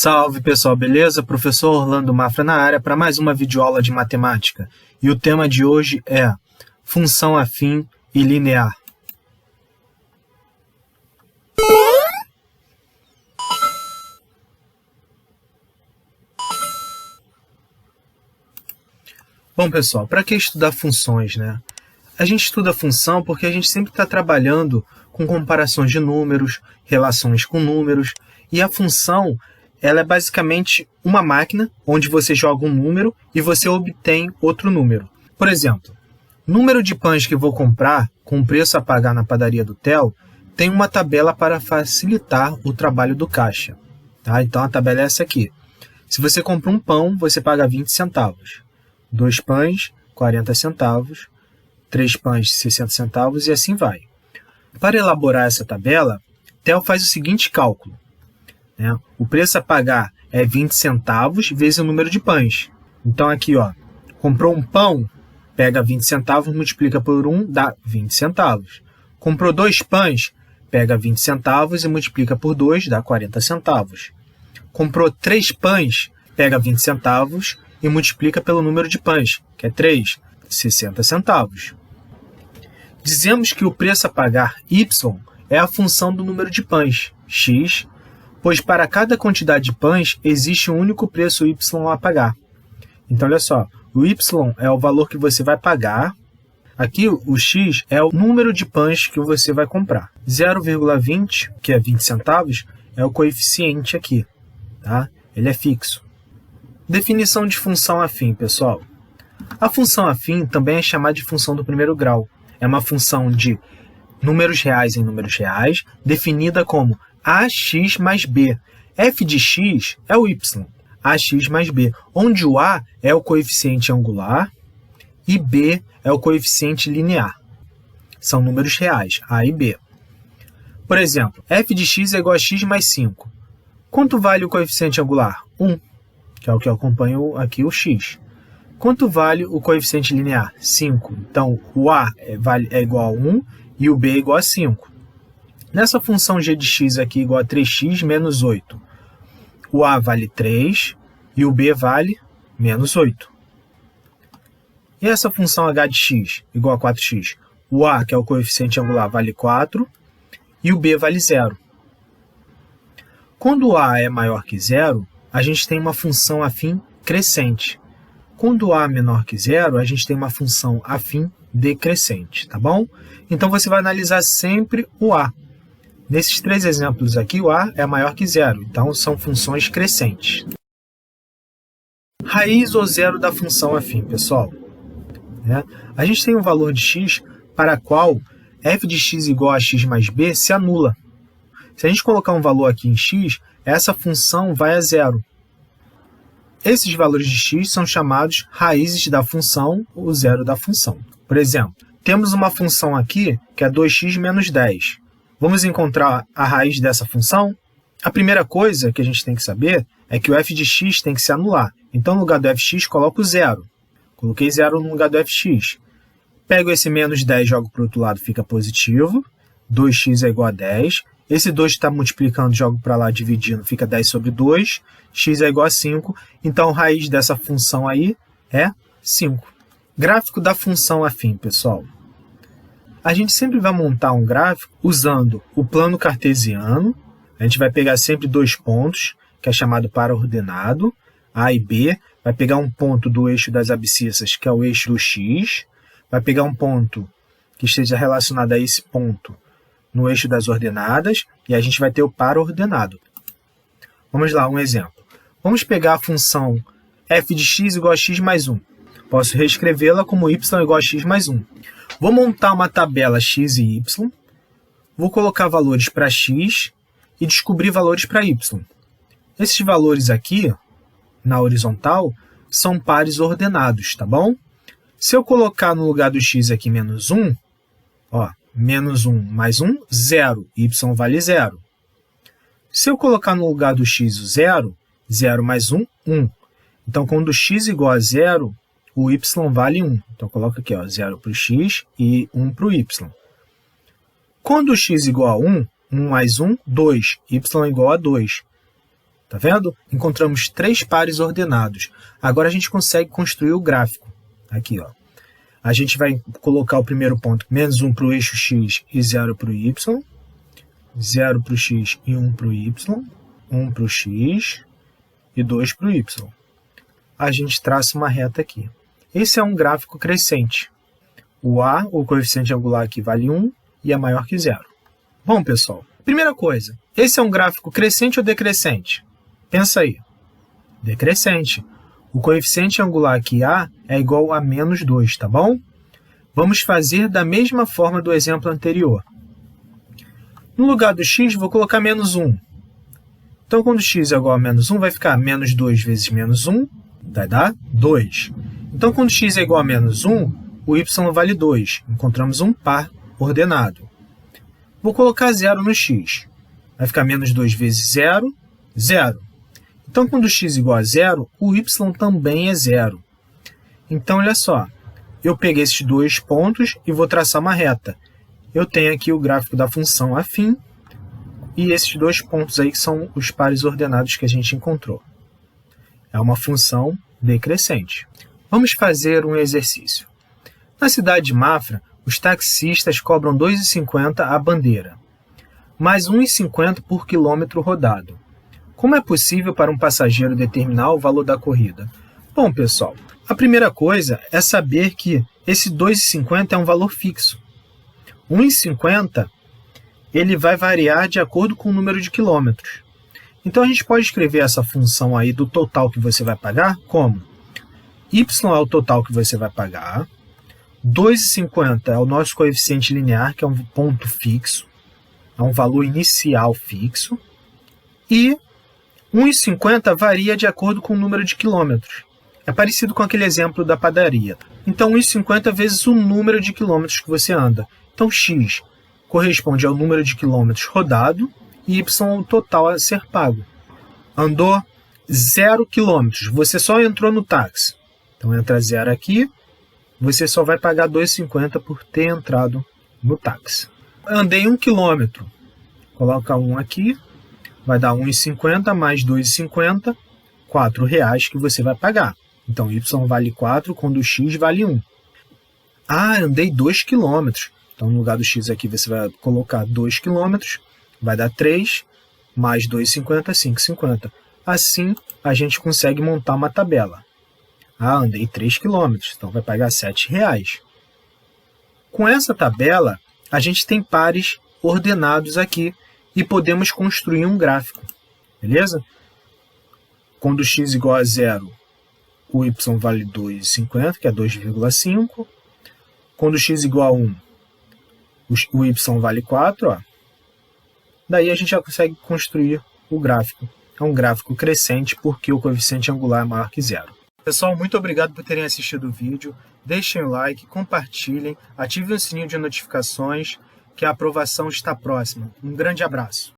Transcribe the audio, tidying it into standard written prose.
Salve pessoal, beleza? Professor Orlando Mafra na área para mais uma videoaula de matemática. E o tema de hoje é função afim e linear. Bom pessoal, para que estudar funções, né? A gente estuda função porque a gente sempre está trabalhando com comparações de números, relações com números, e a função ela é basicamente uma máquina onde você joga um número e você obtém outro número. Por exemplo, número de pães que vou comprar com o preço a pagar na padaria do Theo tem uma tabela para facilitar o trabalho do caixa. Tá? Então a tabela é essa aqui. Se você compra um pão, você paga 20 centavos. 2 pães, 40 centavos. 3 pães, 60 centavos e assim vai. Para elaborar essa tabela, Theo faz o seguinte cálculo. O preço a pagar é 20 centavos vezes o número de pães. Então aqui, ó, comprou um pão, pega 20 centavos, multiplica por 1, dá 20 centavos. Comprou 2 pães, pega 20 centavos e multiplica por 2, dá 40 centavos. Comprou 3 pães, pega 20 centavos e multiplica pelo número de pães, que é 3, 60 centavos. Dizemos que o preço a pagar, y, é a função do número de pães, x, pois para cada quantidade de pães existe um único preço y a pagar. Então, olha só, o y é o valor que você vai pagar, aqui o x é o número de pães que você vai comprar. 0,20, que é 20 centavos, é o coeficiente aqui, tá? Ele é fixo. Definição de função afim, pessoal. A função afim também é chamada de função do primeiro grau. É uma função de números reais em números reais, definida como ax mais b. F de x é o y, ax mais b, onde o a é o coeficiente angular e b é o coeficiente linear. São números reais, a e b. Por exemplo, f de x é igual a x mais 5. Quanto vale o coeficiente angular? 1, que é o que eu acompanho aqui, o x. Quanto vale o coeficiente linear? 5. Então, o a é igual a 1 e o b é igual a 5. Nessa função g de x aqui igual a 3x menos 8, o a vale 3 e o b vale menos 8. E essa função h de x igual a 4x, o a, que é o coeficiente angular, vale 4 e o b vale 0. Quando o a é maior que 0, a gente tem uma função afim crescente. Quando o a é menor que 0, a gente tem uma função afim decrescente, tá bom? Então você vai analisar sempre o a. Nesses 3 exemplos aqui, o a é maior que 0, então são funções crescentes. Raiz ou zero da função afim, pessoal. A gente tem um valor de x para a qual f de x igual a x mais b se anula. Se a gente colocar um valor aqui em x, essa função vai a 0. Esses valores de x são chamados raízes da função ou zero da função. Por exemplo, temos uma função aqui que é 2x menos 10. Vamos encontrar a raiz dessa função? A primeira coisa que a gente tem que saber é que o f de x tem que se anular. Então, no lugar do fx, coloco 0. Coloquei 0 no lugar do fx. Pego esse menos 10 e jogo para o outro lado, fica positivo. 2x é igual a 10. Esse 2 está multiplicando, jogo para lá, dividindo, fica 10 sobre 2. X é igual a 5. Então, a raiz dessa função aí é 5. Gráfico da função afim, pessoal. A gente sempre vai montar um gráfico usando o plano cartesiano. A gente vai pegar sempre 2 pontos, que é chamado para-ordenado, A e B. Vai pegar um ponto do eixo das abscissas, que é o eixo do x. Vai pegar um ponto que esteja relacionado a esse ponto no eixo das ordenadas. E a gente vai ter o para-ordenado. Vamos lá, um exemplo. Vamos pegar a função f de x igual a x mais 1. Posso reescrevê-la como y igual a x mais 1. Vou montar uma tabela x e y, vou colocar valores para x e descobrir valores para y. Esses valores aqui, na horizontal, são pares ordenados, tá bom? Se eu colocar no lugar do x aqui menos 1, ó, menos 1 mais 1, 0, y vale 0. Se eu colocar no lugar do x o 0, 0 mais 1, 1. Então, quando x igual a 0, o y vale 1. Então, coloca aqui, ó, 0 para o x e 1 para o y. Quando o x igual a 1, 1 mais 1, 2. Y igual a 2. Tá vendo? Encontramos 3 pares ordenados. Agora a gente consegue construir o gráfico. Aqui, ó. A gente vai colocar o primeiro ponto, menos 1 para o eixo x e 0 para o y. 0 para o x e 1 para o y. 1 para o x e 2 para o y. A gente traça uma reta aqui. Esse é um gráfico crescente. O a, o coeficiente angular aqui, vale 1 e é maior que 0. Bom, pessoal, primeira coisa, esse é um gráfico crescente ou decrescente? Pensa aí. Decrescente. O coeficiente angular aqui, a, é igual a menos 2, tá bom? Vamos fazer da mesma forma do exemplo anterior. No lugar do x, vou colocar menos 1. Então, quando x é igual a menos 1, vai ficar menos 2 vezes menos 1, vai dar 2. Então, quando x é igual a menos 1, o y vale 2. Encontramos um par ordenado. Vou colocar 0 no x. Vai ficar menos 2 vezes 0, 0. Então, quando x é igual a 0, o y também é 0. Então, olha só. Eu peguei esses 2 pontos e vou traçar uma reta. Eu tenho aqui o gráfico da função afim e esses 2 pontos aí que são os pares ordenados que a gente encontrou. É uma função decrescente. Vamos fazer um exercício. Na cidade de Mafra, os taxistas cobram R$ 2,50 a bandeira, mais R$ 1,50 por quilômetro rodado. Como é possível para um passageiro determinar o valor da corrida? Bom, pessoal, a primeira coisa é saber que esse R$ 2,50 é um valor fixo. R$ 1,50 ele vai variar de acordo com o número de quilômetros. Então, a gente pode escrever essa função aí do total que você vai pagar como? Y é o total que você vai pagar, R$ 2,50 é o nosso coeficiente linear, que é um ponto fixo, é um valor inicial fixo, e R$ 1,50 varia de acordo com o número de quilômetros. É parecido com aquele exemplo da padaria. Então, 1,50 vezes o número de quilômetros que você anda. Então, x corresponde ao número de quilômetros rodado e y ao total a ser pago. Andou 0 quilômetros, você só entrou no táxi. Então, entra 0 aqui, você só vai pagar R$ 2,50 por ter entrado no táxi. Andei 1 quilômetro, coloca 1 aqui, vai dar 1,50 mais 2,50, R$ 4,00 que você vai pagar. Então, y vale 4, quando o x vale 1. Ah, andei 2 km. Então, no lugar do x aqui, você vai colocar 2 km, vai dar 3, mais 2,50, 5,50. Assim, a gente consegue montar uma tabela. Ah, andei 3 km, então vai pagar R$ 7,00. Com essa tabela, a gente tem pares ordenados aqui e podemos construir um gráfico, beleza? Quando x é igual a 0, o y vale 2,50, que é 2,5. Quando x é igual a 1, o y vale 4. Ó. Daí a gente já consegue construir o gráfico. É um gráfico crescente porque o coeficiente angular é maior que 0. Pessoal, muito obrigado por terem assistido o vídeo. Deixem o like, compartilhem, ativem o sininho de notificações, que a aprovação está próxima. Um grande abraço.